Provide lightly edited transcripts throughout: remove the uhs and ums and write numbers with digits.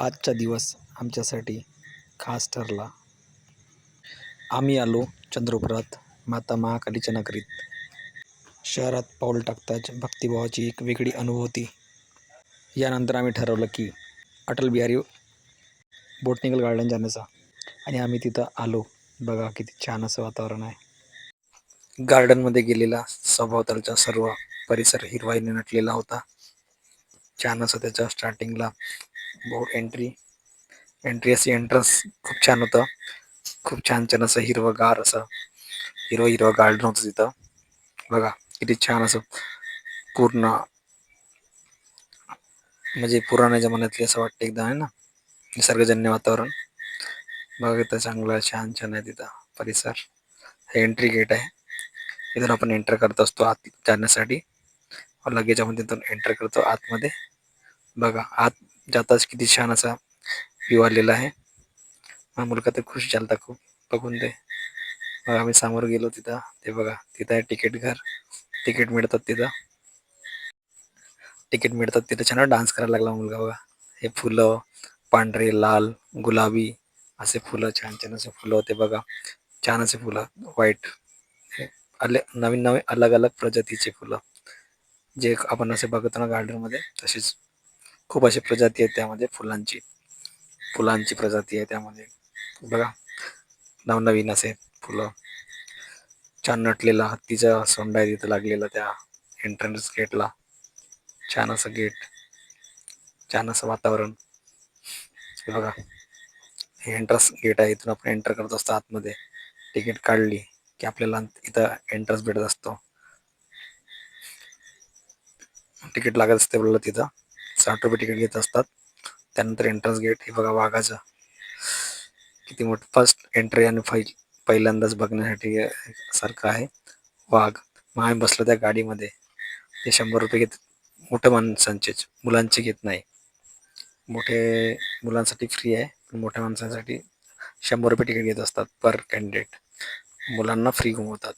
आजचा दिवस आमच्यासाठी खास ठरला. आम्ही आलो चंद्रपुरात माता महाकालीच्या नगरीत. शहरात पाऊल टाकताच भक्तिभावाची एक वेगळी अनुभूती. यानंतर आम्ही ठरवलं की अटल बिहारी बोटॅनिकल गार्डन जाण्याचा आणि आम्ही तिथं आलो. बघा किती छान असं वातावरण आहे. गार्डनमध्ये गेलेला सभोवतालचा सर्व परिसर हिरवाईने नटलेला होता. छान असं त्याच्या स्टार्टिंगला बोर्ड एंट्री अशी एंट्रन्स खूप छान होतं. खूप छान छान असं हिरवंगार असं हिरवं गार्डन होतं तिथं. बघा किती छान असं पूर्ण म्हणजे पुराण्या जमान्यातली असं वाटतं एकदम आहे ना, निसर्गजन्य वातावरण. बघा इथं चांगलं छान छान आहे तिथं परिसर. हे एंट्री गेट आहे, इथून आपण एंटर करत असतो आत जाण्यासाठी. लगेच आपण तिथून एंटर करतो आतमध्ये. बघा आत जाताच किती छान असा व्ह्यू आलेला आहे. हा मुलगा तर खुश झालता खूप बघून ते. मग आम्ही समोर गेलो तिथं, ते बघा तिथं आहे तिकीट घर. तिकीट मिळतात तिथं, छान डान्स करायला लागला मुलगा बघा. हे फुलं पांढरे, लाल, गुलाबी असे फुलं, छान छान असे फुलं होते बघा. छान असे फुलं व्हाईट, नवीन नवीन अलग अलग प्रजातीचे फुलं जे आपण असे बघतो ना गार्डन मध्ये, तसेच खूप अशी प्रजाती आहेत त्यामध्ये. फुलांची प्रजाती आहे त्यामध्ये. बघा नवनवीन असे फुलं, छान नटलेला हत्तीचा सोंडा आहे तिथं लागलेला त्या एंट्रन्स गेटला. छान असं गेट, छान असं वातावरण. हे बघा हे एंट्रन्स गेट आहे, इथून आपण एंटर करत असतो आतमध्ये. तिकीट काढली की आपल्याला इथं एंट्रन्स भेटत असतो. तिकीट लागत असते बोललं तिथं, 60 रुपये तिकीट घेत असतात. त्यानंतर एंट्रन्स गेट. हे बघा वाघाचं किती मोठं फर्स्ट एंट्री आणि पहिल्यांदाच बघण्यासाठी सारखं आहे वाघ. मग आम्ही बसलो त्या गाडीमध्ये. ते 100 रुपये घेत, मोठ्या माणसांचेच, मुलांचे घेत नाही. मोठे मुलांसाठी फ्री आहे, पण मोठ्या माणसांसाठी 100 रुपये तिकीट घेत असतात पर कॅन्डिडेट. मुलांना फ्री घुमवतात.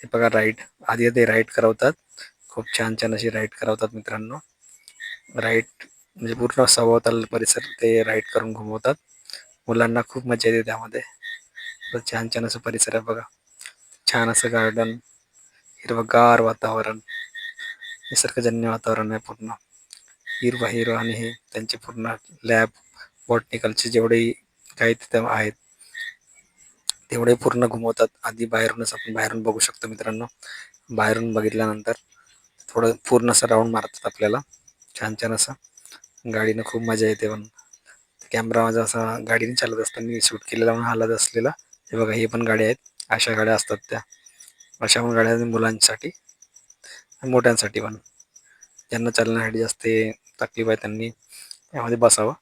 हे बघा राईड, आधी ते राईड करवतात. खूप छान छान अशी राईड करवतात मित्रांनो. राईड म्हणजे पूर्ण सभोवताल परिसर ते राईड करून घुमवतात. मुलांना खूप मजा येते त्यामध्ये. छान छान असं परिसर आहे बघा. छान असं गार्डन, हिरवगार वातावरण, निसर्गजन्य वातावरण आहे पूर्ण. हिरवा आणि हे त्यांचे पूर्ण लॅब बॉटनिकलचे जेवढेही काही तिथं आहेत तेवढे पूर्ण घुमवतात. आधी बाहेरूनच आपण बाहेरून बघू शकतो मित्रांनो. बाहेरून बघितल्यानंतर थोडं पूर्ण असं राऊंड मारतात आपल्याला, छान छान असं. गाडीनं खूप मजा येते. पण कॅमेरा माझा असा गाडीने चालत असताना शूट केलेला म्हणून हालत असलेला. हे बघा हे पण गाड्या आहेत, अशा गाड्या असतात त्या. अशा पण गाड्या मुलांसाठी, मोठ्यांसाठी पण. ज्यांना चालण्यासाठी जास्त तकलीफ आहे त्यांनी त्यामध्ये बसावं.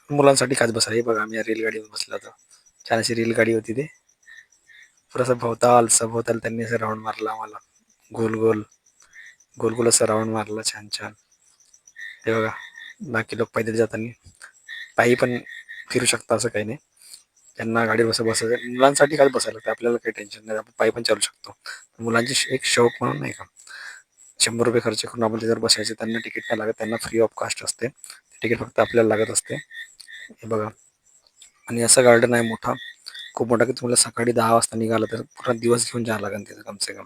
मुलांसाठी खास बसावं. हे बघा आम्ही रेलगाडीवर बसलो होतो. छान अशी रेलगाडी होती ते. पुरं सभोवताल त्यांनी असं राऊंड मारला आम्हाला. गोल गोल गोल गोल असं राऊंड मारला छान छान. हे बघा बाकी लोक पैदल जाताना पायी पण फिरू शकता, असं काही नाही. त्यांना गाडीवर बसायचं, मुलांसाठी काय बसायला लागतं, आपल्याला काही टेन्शन नाही, आपण पायी पण चालू शकतो. मुलांची एक शौक म्हणून नाही का, 100 रुपये खर्च करून आपण तिथे बसायचे. त्यांना तिकीट नाही लागत, त्यांना फ्री ऑफ कास्ट असते. तिकीट फक्त आपल्याला लागत असते. हे बघा आणि असं गार्डन आहे मोठा, खूप मोठा, की तुम्हाला सकाळी 10 वाजता निघालं तर पूर्ण दिवस घेऊन जावं लागेल तिथं कमसे कम.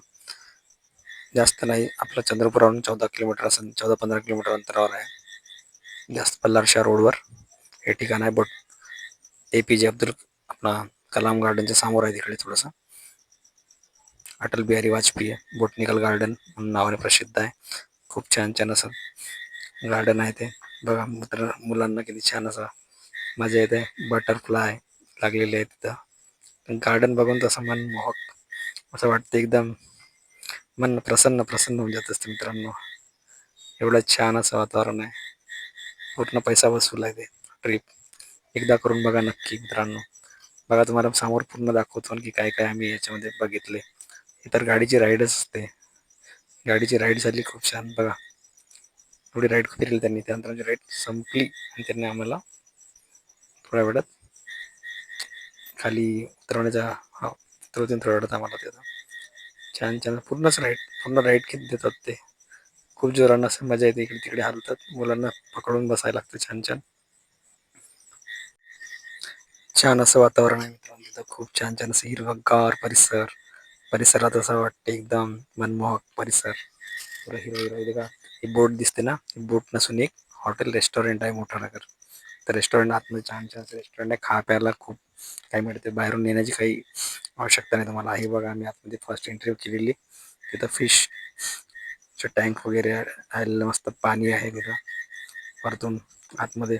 जास्त नाही, आपलं चंद्रपुरावरून 14 किलोमीटर असेल, 14-15 किलोमीटर अंतरावर आहे. जास्त बल्लारशा रोडवर हे ठिकाण आहे. APJ अब्दुल आपला कलाम गार्डनच्या समोर आहे तिकडे थोडंसं. अटल बिहारी वाजपेयी बोटॅनिकल गार्डन म्हणून नावाने प्रसिद्ध आहे. खूप छान छान असं गार्डन आहे ते. बघा मुलांना किती छान असं मजा येते. बटरफ्लाय लागलेले आहे तिथं. गार्डन बघून तसं मनमोहक असं वाटतं, एकदम मन प्रसन्न प्रसन्न होऊन जात असते मित्रांनो. एवढं छान असं वातावरण आहे. पूर्ण पैसा वसूल आहे ते ट्रिप. एकदा करून बघा नक्की मित्रांनो. बघा तुम्हाला समोर पूर्ण दाखवतो की काय काय आम्ही याच्यामध्ये बघितले. तर गाडीची राईडच असते. गाडीची राईड झाली खूप छान. बघा थोडी राईड फिरली त्यांनी, त्यानंतर राईड संपली आणि त्यांनी आम्हाला थोड्या वेळात खाली उतरवण्याच्या उतरवतील थोड्या वेळात आम्हाला तिथं. छान छान पूर्ण राईड किती देतात ते, खूप जोरानं असं मजा येते, इकडे तिकडे हलतात, मुलांना पकडून बसायला लागतं छान छान. छान असं वातावरण आहे मित्रांनो, तिथं खूप छान छान असं हिरवंगार परिसर. परिसरात असं वाटते एकदम मनमोहक परिसर. पुरं हिरवं हिरवं आहे का. ही बोट दिसते ना, ही बोट नसून एक हॉटेल रेस्टॉरंट आहे मोठा नगर. तर रेस्टॉरंट आतमध्ये छान छान रेस्टॉरंट आहे, खा प्यायला खूप काही मिळते, बाहेरून येण्याची काही आवश्यकता नाही तुम्हाला. आहे बघा, आम्ही आतमध्ये फर्स्ट एंट्री केलेली. तिथं फिश टँक वगैरे आहे, मस्त पाणी आहे तिथं. वरतून आतमध्ये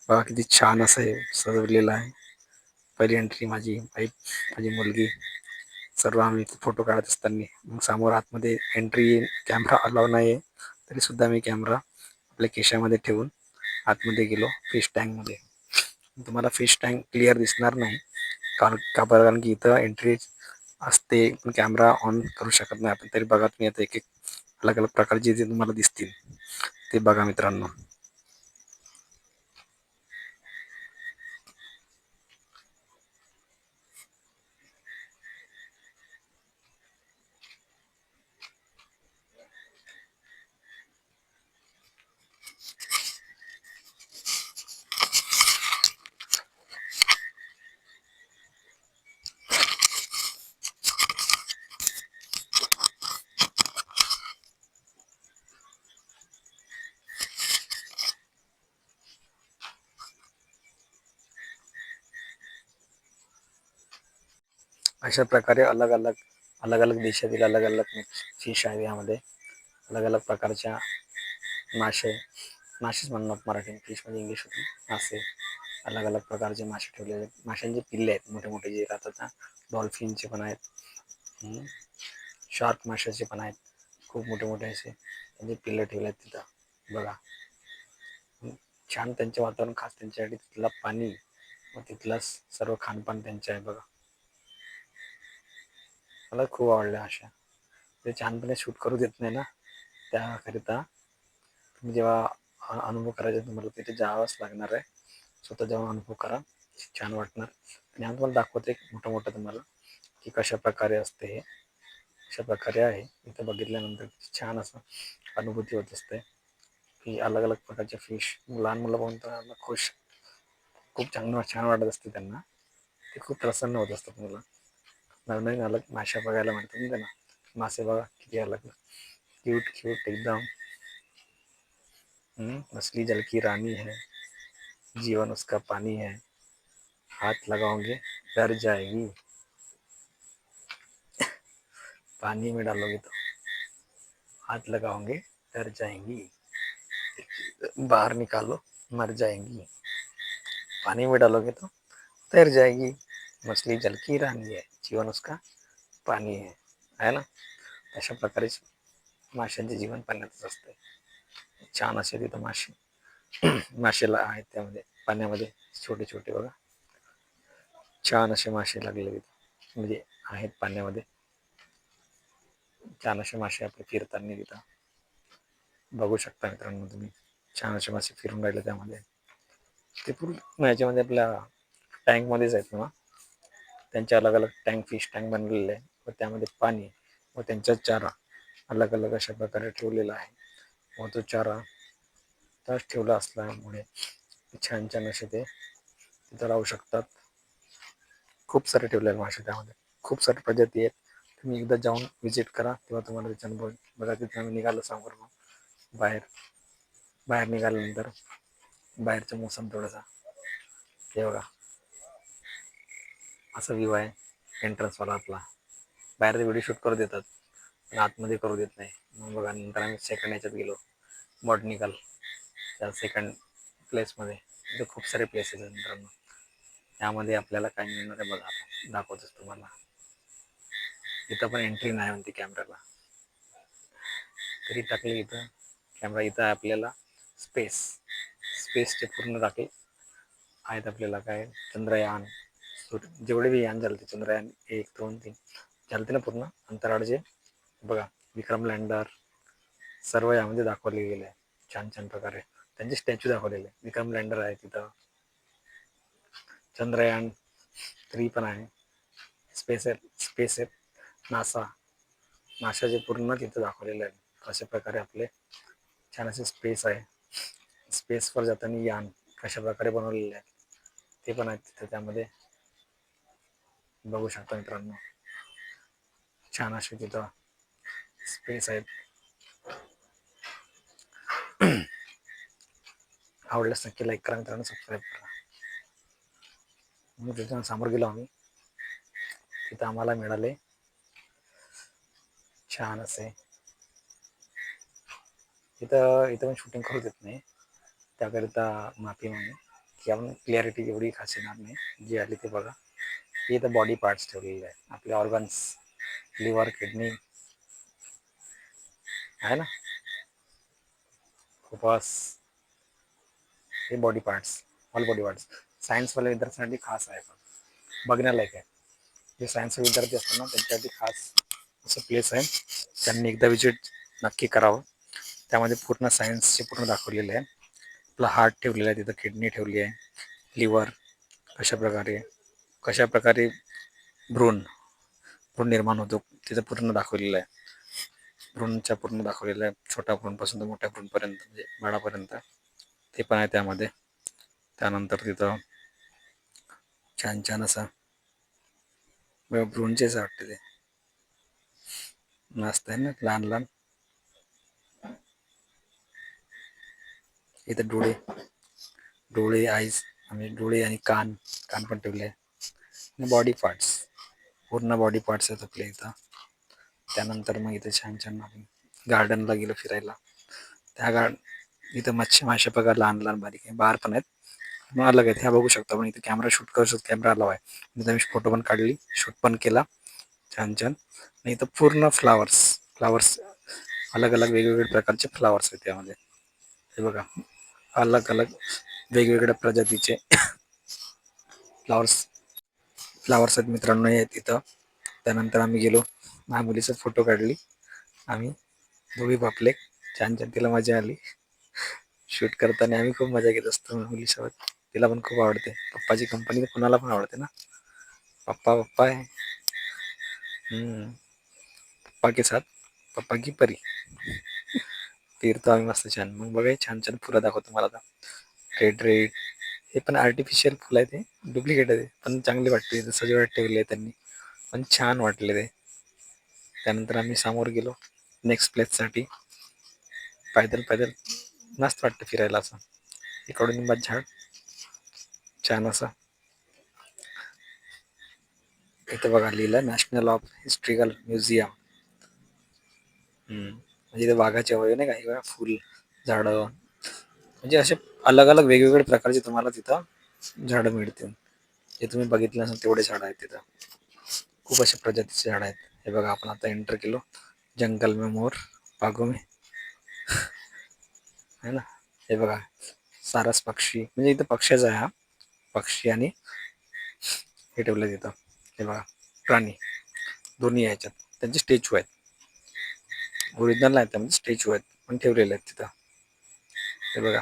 बघा किती छान असं हे सजवलेलं आहे. पहिली एंट्री माझी वाईफ, माझी मुलगी, सर्व आम्ही फोटो काढत असताना. मग समोर आतमध्ये एंट्री कॅमेरा अलाव नाही आहे, तरीसुद्धा मी कॅमेरा आपल्या खिशामध्ये ठेवून आतमध्ये गेलो फिश टँकमध्ये. तुम्हाला फिश टँक क्लिअर दिसणार नाही, कारण की इथं एंट्री असते, पण कॅमेरा ऑन करू शकत नाही आपण. तरी बघा तुम्ही आता एक एक अलग अलग प्रकारचे जे तुम्हाला दिसतील ते बघा मित्रांनो. अशा प्रकारे अलग अलग अलग अलग देशातील अलग अलग फिश आहे यामध्ये. अलग अलग प्रकारच्या मासे, मासेच म्हणणार मराठी, फिश म्हणजे इंग्लिश होती, मासे. अलग अलग प्रकारचे मासे ठेवलेले, माशांचे पिल्ले आहेत मोठे मोठे जे राहतात ना. डॉल्फिनचे पण आहेत, शार्क माशाचे पण आहेत, खूप मोठे मोठे असे त्यांचे पिल्ले ठेवले आहेत तिथं बघा. छान त्यांचे वातावरण, खास त्यांच्यासाठी तिथलं पाणी व तिथलं सर्व खानपान त्यांचे आहे बघा. मला खूप आवडलं. अशा ते छानपणे शूट करू देत नाही ना, त्याकरिता तुम्ही जेव्हा अनुभव करायचा तुम्हाला तिथे जावंच लागणार आहे. स्वतः जेव्हा अनुभव करा छान वाटणार. आणि आम्ही तुम्हाला दाखवते मोठं मोठं तुम्हाला की कशा प्रकारे असते हे, अशा प्रकारे आहे. इथं बघितल्यानंतर छान असं अनुभूती होत असते की अलग अलग प्रकारचे फिश. लहान मुलं पाहून तर खुश, खूप छान छान वाटत असते त्यांना. ते खूप प्रसन्न होत असतात मुलं. नवीन अलग माशा बघायला म्हणतात ना त्यांना. मासे बघा किती अलग, क्यूट क्यूट एकदम. मछली जल की रानी है, जीवन उसका पानी है, हाथ लगाओगे डर जाएगी, पानी में डालोगे तो हाथ लगाओगे डर जाएंगी, बाहर निकालो मर जाएंगी, पानी में डालोगे तो तैर जाएगी, मछली जल की रानी है, जीवन उसका पाणी आहे ना. अशा प्रकारे माशांचे जीवन पाण्यातच असते. छान असे तिथं माशेला आहेत त्यामध्ये पाण्यामध्ये, छोटे छोटे बघा, छान असे मासे लागले तिथं, म्हणजे आहेत पाण्यामध्ये. छान असे मासे आपले फिरताना तिथं बघू शकता मित्रांनो तुम्ही. छान असे मासे फिरून राहिले त्यामध्ये. ते पूर्ण याच्यामध्ये आपल्या टँकमध्येच आहेत ना, त्यांचे अलग अलग टँक, फिश टँक बनलेले आहे व त्यामध्ये पाणी व त्यांचा चारा अलग अलग अशा प्रकारे ठेवलेला आहे. व तो चारा तास ठेवला असल्यामुळे छान छान असे ते तिथं राहू शकतात. खूप सारे ठेवलेले मासे त्यामध्ये, खूप सारे प्रजाती आहेत. तुम्ही एकदा जाऊन व्हिजिट करा तेव्हा तुम्हाला त्याचा अनुभव बघा. तिथं आम्ही निघालो समोर, मग बाहेर निघाल्यानंतर बाहेरचा मोसम थोडासा हे बघा, असा व्ह्यू आहे एंट्रन्सवाला आपला. बाहेर व्हिडिओ शूट करू देतात पण आतमध्ये करू देत नाही. मग बघा नंतर आम्ही सेकंड याच्यात गेलो, बॉटनिकल त्या सेकंड प्लेसमध्ये. तिथे खूप सारे प्लेसेस आहेत मित्रांनो. त्यामध्ये आपल्याला काय मिळणार आहे बघा, आता दाखवतोच तुम्हाला. इथं पण एंट्री नाही म्हणते कॅमेराला, तरी टाकले इथं कॅमेरा. इथं आपल्याला स्पेसचे पूर्ण टाके आहेत. आपल्याला काय चंद्रयान, जेवढे बी यान झाले, चंद्रयान 1, 2, 3 झालते ना पूर्ण अंतराळचे बघा. विक्रम लँडर सर्व यामध्ये दाखवले गेले आहे छान छान प्रकारे. त्यांचे स्टॅच्यू दाखवलेले. विक्रम लँडर आहे तिथं, चंद्रयान 3 पण आहे, स्पेस एफ नासाचे पूर्ण तिथं दाखवलेलं आहे. अशा प्रकारे आपले छान असे स्पेस आहे. स्पेसवर जाताना यान कशा प्रकारे बनवलेले आहे ते पण आहेत तिथे, त्यामध्ये बघू शकता मित्रांनो. छान असे तिथं स्पेस आहेत. आवडल्यास नक्की लाईक करा मित्रांनो, सबस्क्राईब करा. मग तिथून समोर गेलो आम्ही, तिथं आम्हाला मिळाले छान असे, इथं इथं पण शूटिंग करू देत नाही, त्याकरिता माफी मागणे की आपण क्लिअरिटी एवढी खास येणार नाही. जी आली ते बघा. इथं बॉडी पार्ट्स ठेवलेले आहेत, आपले ऑर्गन्स, लिव्हर, किडनी आहे ना, फुफ्फुस, हे body parts, all body parts. सायन्सवाल्या विद्यार्थ्यांसाठी खास आहे, पण बघण्यालायक आहे. जे सायन्सचे विद्यार्थी असतात ना त्यांच्यासाठी खास असं प्लेस आहे. त्यांनी एकदा विजिट नक्की करावं. त्यामध्ये पूर्ण सायन्सचे पूर्ण दाखवलेले आहे. आपला हार्ट ठेवलेला आहे तिथं, किडनी ठेवली आहे, लिव्हर कशा प्रकारे भ्रूण निर्माण होतो तिथं पूर्ण दाखवलेलं आहे. भ्रूणच्या पूर्ण दाखवलेलं आहे, छोट्या भ्रूणपासून तर मोठ्या भ्रूणपर्यंत, म्हणजे बाळापर्यंत ते पण आहे त्यामध्ये. त्यानंतर तिथं छान छान असं भ्रूणचेच वाटते ते मस्त आहे ना, लहान लहान. इथं डोळे आईज, म्हणजे डोळे आणि कान पण ठेवले आहे. बॉडी पार्ट्स, पूर्ण बॉडी पार्ट्स आहेत आपल्या इथं. त्यानंतर मग इथं छान छान गार्डनला गेलो फिरायला. इथं मासे बघा, लहान लहान बारीक आहे, बार पण आहेत, मग अलग आहेत. ह्या बघू शकता. पण इथे कॅमेरा शूट करू शकतो, कॅमेरा अलाव आहे. इथं मी फोटो पण काढली, शूट पण केला छान छान. आणि इथं पूर्ण फ्लावर्स अलग अलग वेगवेगळे प्रकारचे फ्लावर्स आहेत त्यामध्ये. हे बघा, अलग अलग वेगवेगळ्या प्रजातीचे फ्लावर्स आहेत मित्रांनो हे तिथं. त्यानंतर आम्ही गेलो, माझ्या मुलीचा फोटो काढली आम्ही दोघी बापले, छान छान. तिला मजा आली शूट करताना. आम्ही खूप मजा घेत असतो मुलीसोबत, तिला पण खूप आवडते. पप्पाची कंपनी तर कुणाला पण आवडते ना, पप्पा आहे. पप्पा के साथ पप्पा की परी. फिरतो आम्ही मस्त छान. मग बघा छान छान फुलं दाखवतो तुम्हाला आता. रेड हे पण आर्टिफिशियल फुलं आहे, ते डुप्लिकेट आहे ते, पण चांगले वाटते. सजवत ठेवले त्यांनी, पण छान वाटले ते. त्यानंतर आम्ही समोर गेलो नेक्स्ट प्लेससाठी. पैदल मस्त वाटतं फिरायला असं. इकडून निंबाचं झाड छान असं. इथं बघा लिहिलं नॅशनल ऑफ हिस्ट्रिकल म्युझियम. म्हणजे इथे वाघाचे अवयव नाही काही, फुल झाडं, म्हणजे असे अलग अलग वेगवेगळे प्रकारचे तुम्हाला तिथं झाडं मिळतील. जे तुम्ही बघितलं नसेल तेवढे झाडं आहेत तिथं. खूप अशा प्रजातीचे झाडं आहेत. हे बघा, आपण आता एंटर केलो जंगल में मोर बागो में, है ना. हे बघा, सारस पक्षी, म्हणजे इथं पक्ष्याचा आहे हा. पक्षी आणि हे ठेवलं तिथं. हे बघा, प्राणी दोन्ही ह्याच्यात, त्यांचे स्टॅच्यू आहेत. ओरिजिनल नाही त्यामध्ये स्टॅच्यू आहेत, पण ठेवलेले आहेत तिथं. हे बघा,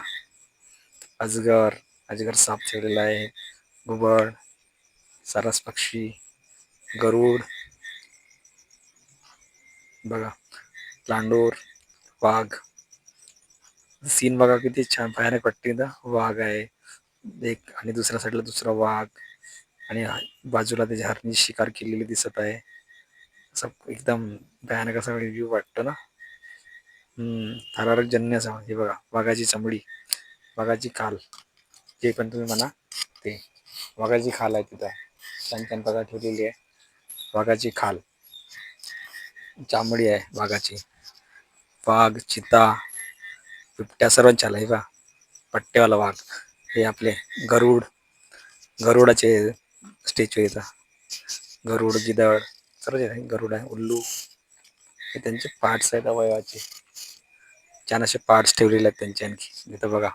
अजगर साप ठेवलेला आहे, घुबड, सारस पक्षी, गरुड, बघा लांडोर, वाघ. सीन बघा किती छान भयानक वाटते ना. वाघ आहे एक, आणि दुसऱ्या साईडला दुसरा वाघ, आणि बाजूला त्याच्या हरणी शिकार केलेली दिसत आहे. असं एकदम भयानक असा व्ह्यू वाटतो ना. थरारक जन्य असा. हे बघा, वाघाची चमडी, वाघाची खाल, जे पण तुम्ही म्हणा ते वाघाची खाल आहे तिथं. छान छान बघा ठेवलेली आहे वाघाची खाल, चामडी आहे वाघाची. वाघ, चिता, बिबट्या सर्वांच्या आला. हे बा पट्ट्यावाला वाघ. हे आपले गरुडाचे स्टॅच्यू येतात. गरुड, गिदड सर्व गरुड आहे, उल्लू, हे त्यांचे पार्ट्स आहेत अवयवाचे. छान असे पार्ट्स ठेवलेले आहेत त्यांचे. आणखी इथं बघा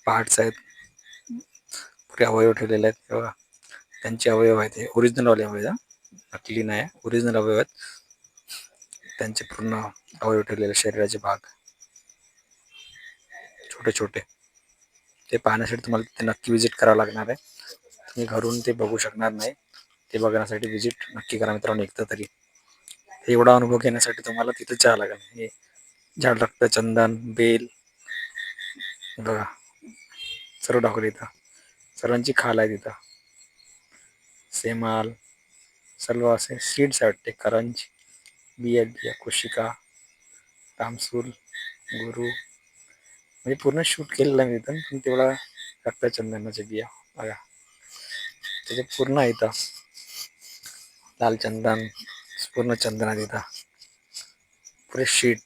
पार्ट्स आहेत, पुरे अवयव ठेवलेले आहेत. बघा, त्यांचे अवयव आहेत, हे ओरिजिनल वाले अवयव, नकली नाही, ओरिजिनल अवयव आहेत. त्यांचे पूर्ण अवयव ठेवलेले, शरीराचे भाग छोटे छोटे. ते पाहण्यासाठी तुम्हाला ते नक्की विजिट करावं लागणार आहे. तुम्ही घरून ते बघू शकणार नाही. ते बघण्यासाठी विजिट नक्की करा मित्रांनो एकदा तरी. एवढा अनुभव घेण्यासाठी तुम्हाला तिथं जावं लागेल. हे झाड लागतं, चंदन, बेल, हे बघा सर्व दाखवलं इथं. सर्वांची खाल आहे तिथं. सेमाल, सर्व असे सीड्स आहेत वाटते. करंज, बिया, कुशिका, रामसूल, गुरु, म्हणजे पूर्ण शूट केलेलं आहे मी इथं. पण तेवढा लागतं चंदनाच्या बिया बघा. त्याचे पूर्ण आहे इथं. लाल चंदन, पूर्ण चंदन आहे तिथं. पुरे शीट,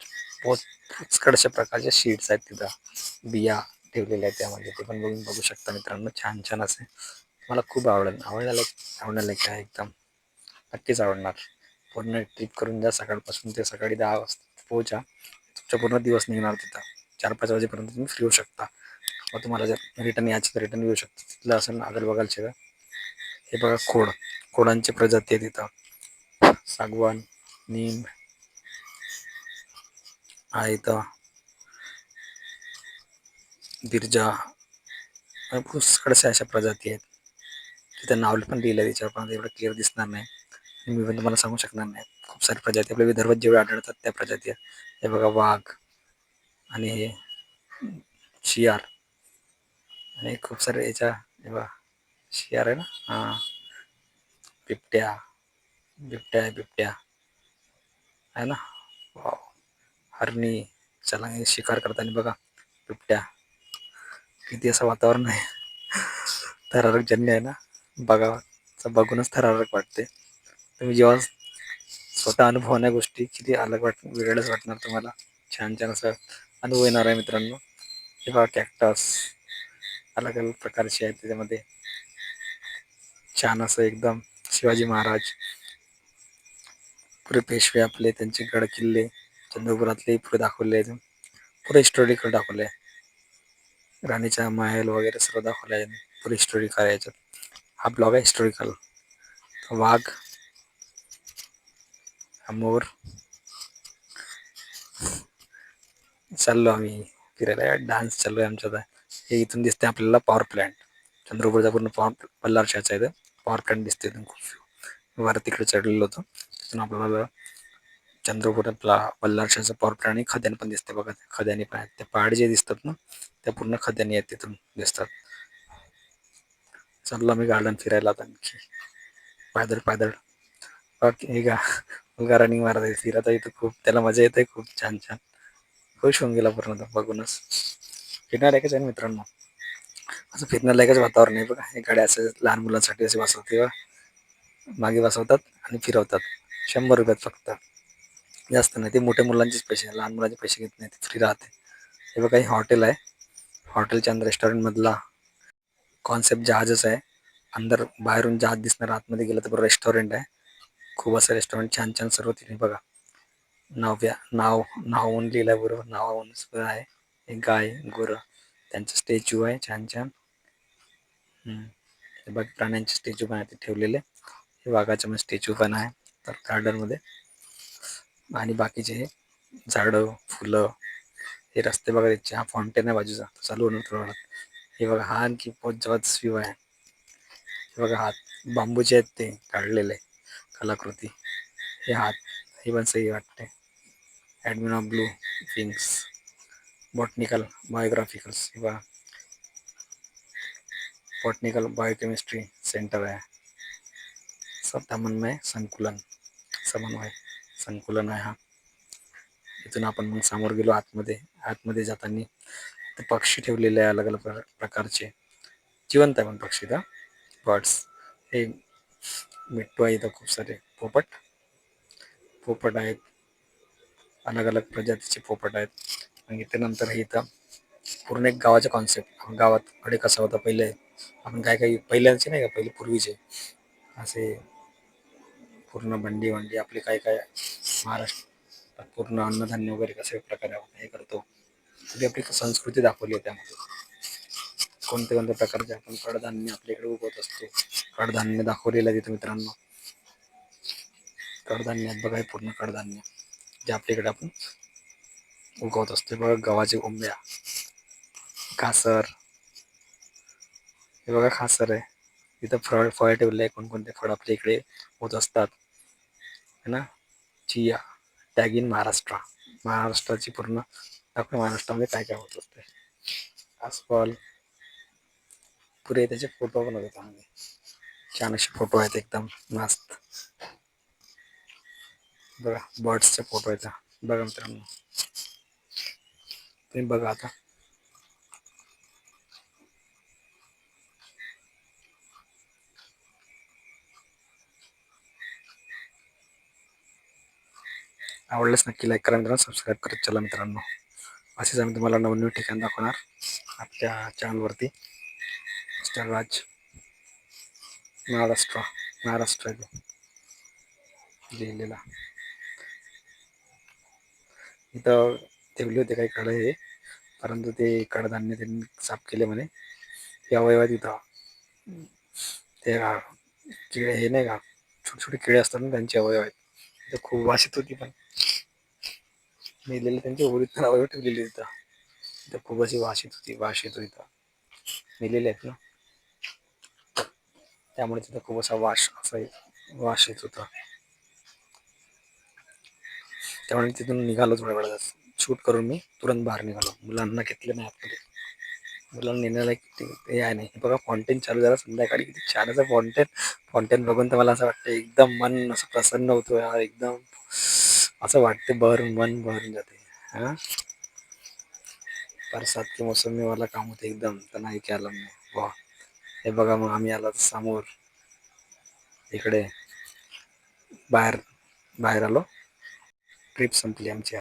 बहुत पुष्कळशा प्रकारच्या शीट्स आहेत तिथं. बिया ठेवलेल्या आहेत त्यामध्ये. ते पण बघू शकता मित्रांनो. छान छान असे. मला खूप आवडण्यालायक आहे एकदम. नक्कीच आवडणार. पूर्ण ट्रिप करून जा. सकाळपासून ते सकाळी 10 वाजता पोहोचा. तुमचा पूर्ण दिवस निघणार तिथं. 4-5 वाजेपर्यंत तुम्ही फ्री होऊ शकता. मग तुम्हाला जर रिटर्न यायचं तर रिटर्न येऊ शकता. तिथलं असेल अगल बघाल सगळं. हे बघा खोडांची प्रजाती आहे तिथं. सागवान, नीम आहे इथं. बिरजा, पुष्कळशा अशा प्रजाती आहेत. तिथं नाव पण लिहिलं आहे त्याच्यावर, पण एवढं क्लिअर दिसणार नाही. मी पण तुम्हाला सांगू शकणार नाही. खूप सारी प्रजाती आपल्या विदर्भात जेवढे आढळतात त्या प्रजाती आहेत. हे बघा वाघ आणि हे शियार आणि खूप सारे याच्या, हे बघा शियार आहे ना, हां, बिबट्या बिबट्या आहे ना. वाव. हरणी, चला हे शिकार करताना बघा बिबट्या. किती असं वातावरण आहे थरारकजन्य आहे ना. बघूनच थरारक वाटते. तुम्ही जेव्हा स्वतः अनुभवण्या गोष्टी किती वेगळ्याच वाटणार तुम्हाला. छान छान असं अनुभव येणार आहे मित्रांनो. हे बघा कॅक्टस, अलग अलग प्रकारचे आहेत त्याच्यामध्ये. छान असं एकदम. शिवाजी महाराज, पुरे पेशवे आपले, त्यांचे गड किल्ले चंद्रपुरातले पुरे दाखवले. पुरे हिस्टॉरिकल दाखवले. राणीचा महल वगैरे सर्व दाखवले आहे. पुरे हिस्टॉरिकल आहे याच्यात. हा ब्लॉग आहे हिस्टॉरिकल. वाघ, मोर, चाललो आम्ही फिरायला. डान्स चालू आहे आमचा. हे इथून दिसते आपल्याला पॉवर प्लॅन्ट. चंद्रपूरचा पूर्ण बल्लारशाचा आहे. पॉवर प्लॅन्ट दिसते इथून. खूप वर तिकडे चढलेलं होतं. तिथून आपल्याला चंद्रपूरला बल्लारशाचा पॉवर प्लॅन्ट आणि खद्यान पण दिसते बघा. खद्यानी पण आहेत. त्या पहाड जे दिसतात ना, त्या पूर्ण खद्यानी आहेत, तिथून दिसतात. चाललो आम्ही गार्डन फिरायला आता आणखी. पायदळ पायदळ. ओके. हे का मुलगा रनिंग मारत आहे, फिरत आहे. खूप त्याला मजा येते. खूप छान छान. खुश होऊन गेला पूर्ण बघूनच. फिरण्यालायकच आहे मित्रांनो. असं फिरण्यालायकच वातावरण आहे बघा. हे गाड्या असं लहान मुलांसाठी असे बसवते, मागे बसवतात आणि फिरवतात. 100 रुपयात फक्त, जास्त नाही. ते मोठ्या मुलांचेच पैसे, लहान मुलांचे पैसे घेत नाही. ते फ्री राहते. हे बघा, हे हॉटेल आहे. हॉटेलच्या अंदर रेस्टॉरंट मधला कॉन्सेप्ट जहाजच आहे. अंदर बाहेरून जहाज दिसणार, आतमध्ये गेलं तर बरं रेस्टॉरंट आहे. खूप असं रेस्टॉरंट छान छान सर्व तिथे बघा. नावून लिहिलं बरोबर. नावावरून आहे. एक गाय, गुरं, त्यांचं स्टॅच्यू आहे छान छान. हे बघ, प्राण्यांचे स्टॅच्यू पण आहे ते ठेवलेले. हे वाघाचे पण स्टॅच्यू पण आहे तर गार्डनमध्ये. आणि बाकीचे हे झाडं, फुलं, हे रस्ते बघा. त्याचे हा फाउंटेन आहे बाजूचा, चालू होणार थोडा. हे बघा, हा आणखी बहुत जवळ व्ह्यू आहे. हे बघा, हात बांबूचे आहेत ते काढलेले कलाकृती. हे हात, हे पण सही वाटते. Admin of blue wings, botanical biographicals. हे बघा, बॉटनिकल बायोकेमिस्ट्री सेंटर आहे. समन्वय संकुलन आहे हा. इथून आपण मग समोर गेलो आतमध्ये. आतमध्ये जाताना ते पक्षी ठेवलेले आहे अलग अलग प्रकारचे. जिवंत आहे पण पक्षी तर बर्ड्स. हे मिट्टू आहे इथं. खूप सारे पोपट आहेत. अलग अलग प्रजातीचे पोपट आहेत. आणि त्यानंतर हे इथं पूर्ण एक गावाचा कॉन्सेप्ट. गावाकडे कसा होता पहिले, आपण काय काही पहिल्याचे नाही का, पहिले पूर्वीचे असे पूर्ण बंडी आपले काय काय महाराष्ट्रात पूर्ण अन्नधान्य वगैरे कशा प्रकारे आपण हे करतो, ती आपली संस्कृती दाखवली आहे त्यामध्ये. कोणत्या कोणत्या प्रकारचे आपण कडधान्य आपल्याकडे उगवत असतो, कडधान्य दाखवलेलं आहे तिथे मित्रांनो. कडधान्य बघा, पूर्ण कडधान्य जे आपल्याकडे आपण उगवत असतो. बघा, गव्हाचे कोंबड्या, कासर. हे बघा खासर आहे. इथं फळ ठेवले आहे. कोणकोणते फळ आपल्या इकडे होत असतात है ना. Chia tag in Maharashtra. महाराष्ट्राची पूर्ण आपल्या महाराष्ट्रामध्ये काय काय होत असते आजकाल पुरे त्याचे फोटो बनवले चांगले छान असे फोटो आहेत एकदम मस्त. बघा बर्ड्सचे फोटो आहेत बघा मित्रांनो तुम्ही बघा आता. आवडल्यास नक्की लाईक करा मित्रांनो, सबस्क्राईब करत चला मित्रांनो. असेच आम्ही तुम्हाला नवनवीन ठिकाण दाखवणार आपल्या चॅनलवरती. मिस्टर राज महाराष्ट्र महाराष्ट्र लिहिलेला इथं ठेवले होते काही कडे हे, परंतु ते कडधान्य त्यांनी साफ केले म्हणे. या वयात इथं ते किडे हे नाही का छोटे छोटे किडे असतात ना त्यांचे अवयव आहेत. इथं खूप वास येत होती पण मेलेले त्यांची ओळीत अवयव ठेवलेली तिथं. इथं खूप अशी वास येत होती, वास येतो इथं मेलेले आहेत ना, त्यामुळे तिथं खूप असा वास येत होता. त्यामुळे तिथून निघालो थोड्या वेळात शूट करून मी तुरंत बाहेर निघालो. मुलांना घेतलं नाही आतमध्ये, मुलांना नेण्याला हे आहे नाही. बघा फॉन्टेन चालू झाला संध्याकाळी, किती छान असं फॉन्टेन बघून तर मला असं वाटतं एकदम मन असं प्रसन्न होतो यार. एकदम असं वाटते मन भरून जाते. हा बरसात के मौसम में वाला काम होते एकदम, तर नाही केलं मी. वा हे बघा मग आम्ही आलो समोर इकडे बाहेर आलो. ट्रिप संपली आमची.